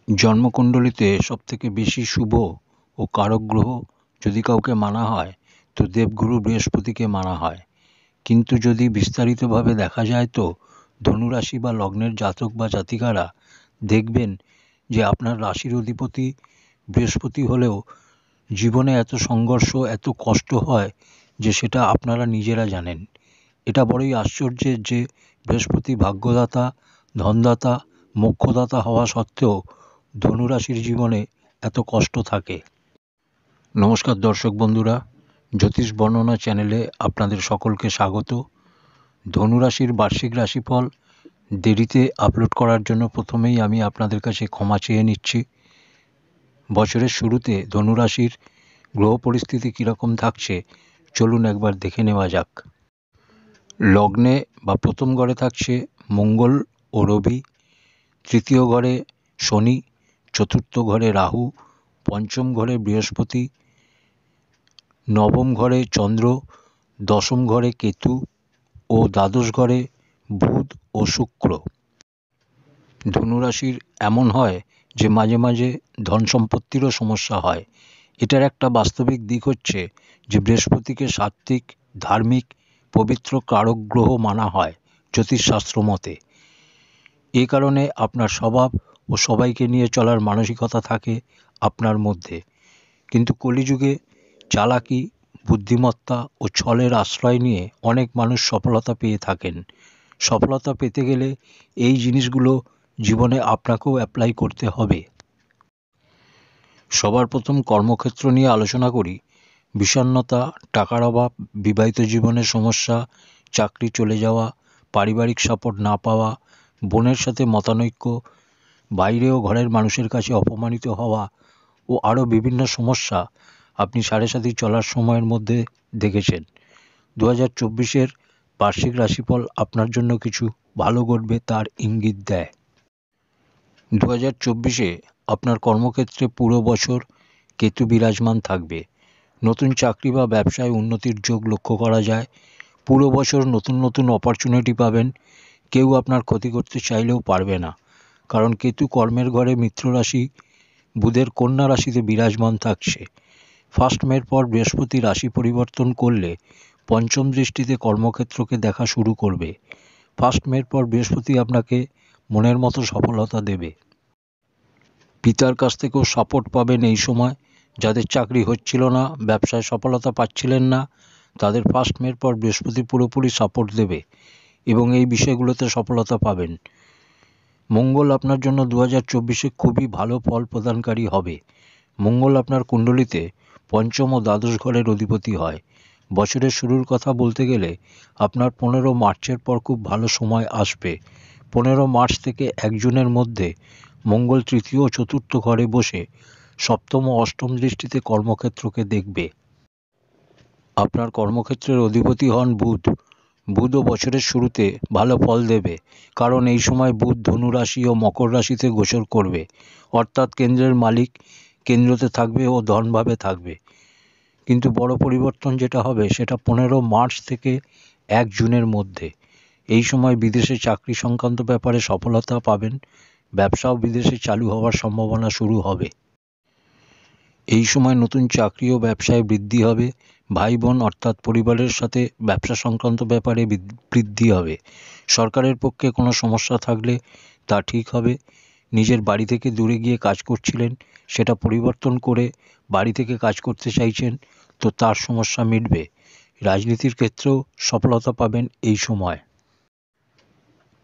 জন্মকুণ্ডলিতে সবথেকে বেশি শুভ ও কারক গ্রহ যদি কাউকে মানা হয় তো দেবগুরু বৃহস্পতিকে মানা হয়। কিন্তু যদি বিস্তারিতভাবে দেখা যায় তো ধনুরাশি বা লগ্নের জাতক বা জাতিকারা দেখবেন যে আপনার রাশির অধিপতি বৃহস্পতি হলেও জীবনে এত সংঘর্ষ, এত কষ্ট হয় যে সেটা আপনারা নিজেরা জানেন। এটা বড়ই আশ্চর্যের যে বৃহস্পতি ভাগ্যদাতা, ধনদাতা, মোক্ষদাতা হওয়া সত্ত্বেও ধনুরাশির জীবনে এত কষ্ট থাকে। নমস্কার দর্শক বন্ধুরা, জ্যোতিষ বর্ণনা চ্যানেলে আপনাদের সকলকে স্বাগত। ধনুরাশির বার্ষিক রাশিফল দেরিতে আপলোড করার জন্য প্রথমেই আমি আপনাদের কাছে ক্ষমা চেয়ে নিচ্ছি। বছরের শুরুতে ধনুরাশির গ্রহ পরিস্থিতি কীরকম থাকছে চলুন একবার দেখে নেওয়া যাক। লগ্নে বা প্রথম ঘরে থাকছে মঙ্গল ও রবি, তৃতীয় ঘরে শনি, চতুর্থ ঘরে রাহু, পঞ্চম ঘরে বৃহস্পতি, নবম ঘরে চন্দ্র, দশম ঘরে কেতু ও দ্বাদশ ঘরে বুধ ও শুক্র। ধনুরাশির এমন হয় যে মাঝে মাঝে ধন সম্পত্তিরও সমস্যা হয়। এটার একটা বাস্তবিক দিক হচ্ছে যে বৃহস্পতিকে সাত্ত্বিক, ধার্মিক, পবিত্র কারক গ্রহ মানা হয় জ্যোতিষশাস্ত্র মতে। এ কারণে আপনার স্বভাব ও সবাইকে নিয়ে চলার মানসিকতা থাকে আপনার মধ্যে। কিন্তু কলিযুগে চালাকি, বুদ্ধিমত্তা ও ছলের আশ্রয় নিয়ে অনেক মানুষ সফলতা পেয়ে থাকেন। সফলতা পেতে গেলে এই জিনিসগুলো জীবনে আপনাকেও অ্যাপ্লাই করতে হবে। সবার প্রথম কর্মক্ষেত্র নিয়ে আলোচনা করি। বিষণ্ণতা, টাকার অভাব, বিবাহিত জীবনের সমস্যা, চাকরি চলে যাওয়া, পারিবারিক সাপোর্ট না পাওয়া, বোনের সাথে মতানৈক্য, বাইরে ও ঘরের মানুষের কাছে অপমানিত হওয়া ও আরও বিভিন্ন সমস্যা আপনি সাড়ে সাথী চলার সময়ের মধ্যে দেখেছেন। 2024-এর বার্ষিক রাশিফল আপনার জন্য কিছু ভালো ঘটবে তার ইঙ্গিত দেয়। 2024-এ আপনার কর্মক্ষেত্রে পুরো বছর কেতু বিরাজমান থাকবে। নতুন চাকরি বা ব্যবসায় উন্নতির যোগ লক্ষ্য করা যায়। পুরো বছর নতুন নতুন অপরচুনিটি পাবেন। কেউ আপনার ক্ষতি করতে চাইলেও পারবে না, কারণ কেতু কর্মের ঘরে মিত্র রাশি বুধের কন্যা রাশিতে বিরাজমান থাকছে। ফার্স্ট মের পর বৃহস্পতি রাশি পরিবর্তন করলে পঞ্চম দৃষ্টিতে কর্মক্ষেত্রকে দেখা শুরু করবে। ফার্স্ট মের পর বৃহস্পতি আপনাকে মনের মতো সফলতা দেবে। পিতার কাছ থেকেও সাপোর্ট পাবেন এই সময়। যাদের চাকরি হচ্ছিল না, ব্যবসায় সফলতা পাচ্ছিলেন না, তাদের ফার্স্ট মের পর বৃহস্পতি পুরোপুরি সাপোর্ট দেবে এবং এই বিষয়গুলোতে সফলতা পাবেন। মঙ্গল আপনার জন্য 2024-এ খুবই ভালো ফল প্রদানকারী হবে। মঙ্গল আপনার কুণ্ডলিতে পঞ্চম ও দ্বাদশ ঘরের অধিপতি হয়। বছরের শুরুর কথা বলতে গেলে আপনার 15 মার্চের পর খুব ভালো সময় আসবে। 15 মার্চ থেকে 1 জুনের মধ্যে মঙ্গল তৃতীয় ও চতুর্থ ঘরে বসে সপ্তম ও অষ্টম দৃষ্টিতে কর্মক্ষেত্রকে দেখবে। আপনার কর্মক্ষেত্রের অধিপতি হন বুধ। বুধও বছরের শুরুতে ভালো ফল দেবে, কারণ এই সময় বুধ ধনু রাশি ও মকর রাশিতে গোচর করবে, অর্থাৎ কেন্দ্রের মালিক কেন্দ্রতে থাকবে ও ধনভাবে থাকবে। কিন্তু বড় পরিবর্তন যেটা হবে সেটা 15 মার্চ থেকে 1 জুনের মধ্যে। এই সময় বিদেশে চাকরি সংক্রান্ত ব্যাপারে সফলতা পাবেন। ব্যবসাও বিদেশে চালু হওয়ার সম্ভাবনা শুরু হবে। এই সময় নতুন চাকরি ও ব্যবসায় বৃদ্ধি হবে। ভাই বোন অর্থাৎ পরিবারের সাথে ব্যবসা সংক্রান্ত ব্যাপারে বৃদ্ধি হবে। সরকারের পক্ষে কোনো সমস্যা থাকলে তা ঠিক হবে। নিজের বাড়ি থেকে দূরে গিয়ে কাজ করছিলেন, সেটা পরিবর্তন করে বাড়ি থেকে কাজ করতে চাইছেন, তো তার সমস্যা মিটবে। রাজনীতির ক্ষেত্রেও সফলতা পাবেন এই সময়।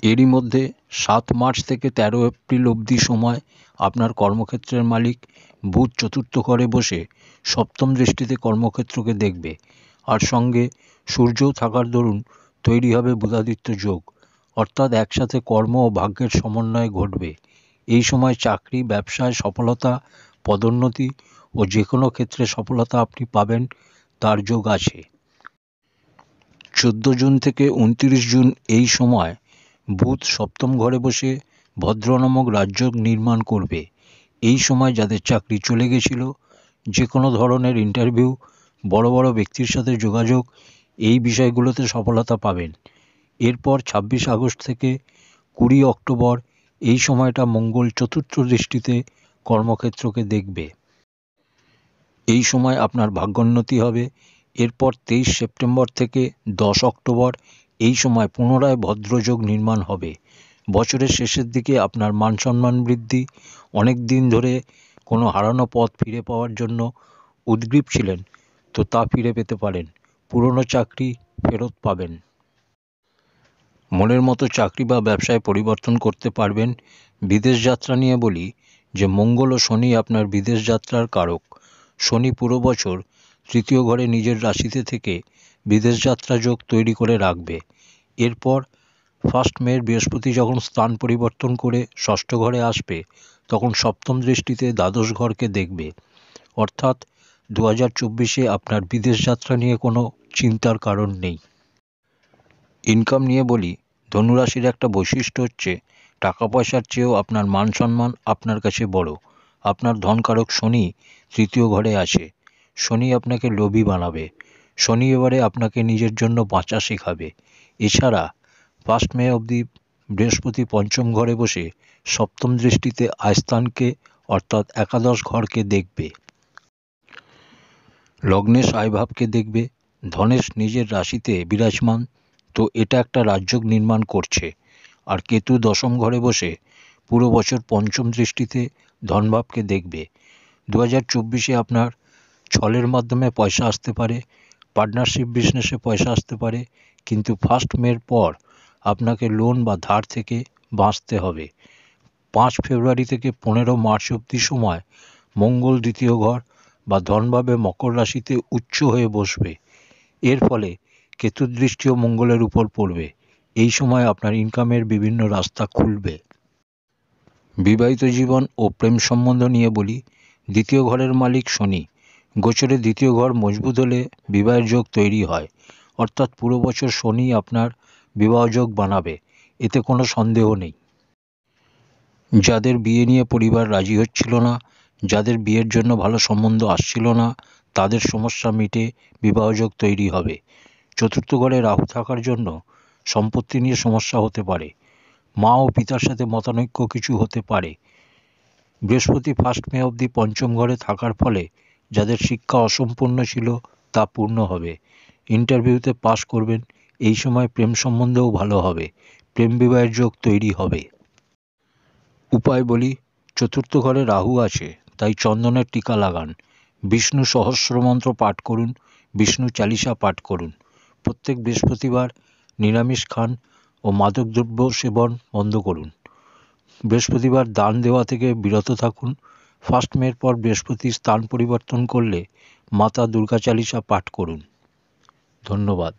এরই মধ্যে 7 মার্চ থেকে 13 এপ্রিল অবধি সময় আপনার কর্মক্ষেত্রের মালিক বুধ চতুর্থ ঘরে বসে সপ্তম দৃষ্টিতে কর্মক্ষেত্রকে দেখবে, আর সঙ্গে সূর্যও থাকার দরুন তৈরি হবে বুধাদিত্য যোগ, অর্থাৎ একসাথে কর্ম ও ভাগ্যের সমন্বয় ঘটবে। এই সময় চাকরি, ব্যবসায় সফলতা, পদোন্নতি ও যে কোনো ক্ষেত্রে সফলতা আপনি পাবেন তার যোগ আছে। 14 জুন থেকে 29 জুন এই সময় বুধ সপ্তম ঘরে বসে ভদ্র নামক রাজযোগ নির্মাণ করবে। এই সময় যাদের চাকরি চলে গেছিল, যে কোনো ধরনের ইন্টারভিউ, বড় বড় ব্যক্তির সাথে যোগাযোগ, এই বিষয়গুলোতে সফলতা পাবেন। এরপর 26 আগস্ট থেকে 20 অক্টোবর এই সময়টা মঙ্গল চতুর্থ দৃষ্টিতে কর্মক্ষেত্রকে দেখবে। এই সময় আপনার ভাগ্যোন্নতি হবে। এরপর 23 সেপ্টেম্বর থেকে 10 অক্টোবর এই সময় পুনরায় ভদ্রযোগ নির্মাণ হবে। বছরের শেষের দিকে আপনার মান সম্মান বৃদ্ধি, অনেক দিন ধরে কোনো হারানো পথ ফিরে পাওয়ার জন্য উদগ্রীব ছিলেন তো তা ফিরে পেতে পারেন। পুরনো চাকরি ফেরত পাবেন। মনের মতো চাকরি বা ব্যবসায় পরিবর্তন করতে পারবেন। বিদেশ যাত্রা নিয়ে বলি যে মঙ্গল ও শনি আপনার বিদেশ যাত্রার কারক। শনি পুরো বছর তৃতীয় ঘরে নিজের রাশিতে থেকে বিদেশ যাত্রা যোগ তৈরি করে রাখবে। এরপর 1 মে বৃহস্পতি যখন স্থান পরিবর্তন করে ষষ্ঠ ঘরে আসবে তখন সপ্তম দৃষ্টিতে দ্বাদশ ঘরকে দেখবে। অর্থাৎ 2024-এ আপনার বিদেশ যাত্রা নিয়ে কোনো চিন্তার কারণ নেই। ইনকাম নিয়ে বলি, ধনুরাশির একটা বৈশিষ্ট্য হচ্ছে টাকা পয়সার চেয়েও আপনার মান সম্মান আপনার কাছে বড়। আপনার ধনকারক শনি তৃতীয় ঘরে আছে। শনি আপনাকে লোভী বানাবে। শনি এবারে আপনাকে নিজের জন্য বাঁচা শেখাবে। এছাড়া 1 মে অবধি বৃহস্পতি পঞ্চম ঘরে বসে সপ্তম দৃষ্টিতে আয়স্থানকে অর্থাৎ একাদশ ঘরকে দেখবে। লগ্নেশ আয়ভাবকে দেখবে। ধনেশ নিজের রাশিতে বিরাজমান, তো এটা একটা রাজযোগ নির্মাণ করছে। আর কেতু দশম ঘরে বসে পুরো বছর পঞ্চম দৃষ্টিতে ধনভাবকে দেখবে। 2024-এ আপনার ছলের মাধ্যমে পয়সা আসতে পারে, পার্টনারশিপ বিজনেসে পয়সা আসতে পারে, কিন্তু 1 মের পর আপনাকে লোন বা ধার থেকে বাঁচতে হবে। 5 ফেব্রুয়ারি থেকে 15 মার্চ অবধি সময় মঙ্গল দ্বিতীয় ঘর বা ধনভাবে মকর রাশিতে উচ্চ হয়ে বসবে। এর ফলে কেতুর দৃষ্টিও মঙ্গলের উপর পড়বে। এই সময় আপনার ইনকামের বিভিন্ন রাস্তা খুলবে। বিবাহিত জীবন ও প্রেম সম্বন্ধ নিয়ে বলি, দ্বিতীয় ঘরের মালিক শনি। গোচরে দ্বিতীয় ঘর মজবুত হলে বিবাহের যোগ তৈরি হয়। অর্থাৎ পুরো বছর শনি আপনার বিবাহ যোগ বানাবে, এতে কোনো সন্দেহ নেই। যাদের বিয়ে নিয়ে পরিবার রাজি হচ্ছিল না, যাদের বিয়ের জন্য ভালো সম্বন্ধ আসছিল না, তাদের সমস্যা মিটে বিবাহযোগ তৈরি হবে। চতুর্থ ঘরে রাহু থাকার জন্য সম্পত্তি নিয়ে সমস্যা হতে পারে। মা ও পিতার সাথে মতানৈক্য কিছু হতে পারে। বৃহস্পতি 1 মে অবধি পঞ্চম ঘরে থাকার ফলে যাদের শিক্ষা অসম্পূর্ণ ছিল তা পূর্ণ হবে। ইন্টারভিউতে পাস করবেন। এই সময় প্রেম সম্বন্ধেও ভালো হবে। প্রেম বিবাহের যোগ তৈরি হবে। উপায় বলি, চতুর্থ ঘরে রাহু আছে, তাই চন্দনের টিকা লাগান। বিষ্ণু সহস্রমন্ত্র পাঠ করুন। বিষ্ণু চালিসা পাঠ করুন। প্রত্যেক বৃহস্পতিবার নিরামিষ খান ও মাদকদ্রব্য সেবন বন্ধ করুন। বৃহস্পতিবার দান দেওয়া থেকে বিরত থাকুন। 1 মের পর বৃহস্পতি স্থান পরিবর্তন করলে মাতা দুর্গা চালিসা পাঠ করুন। ধন্যবাদ।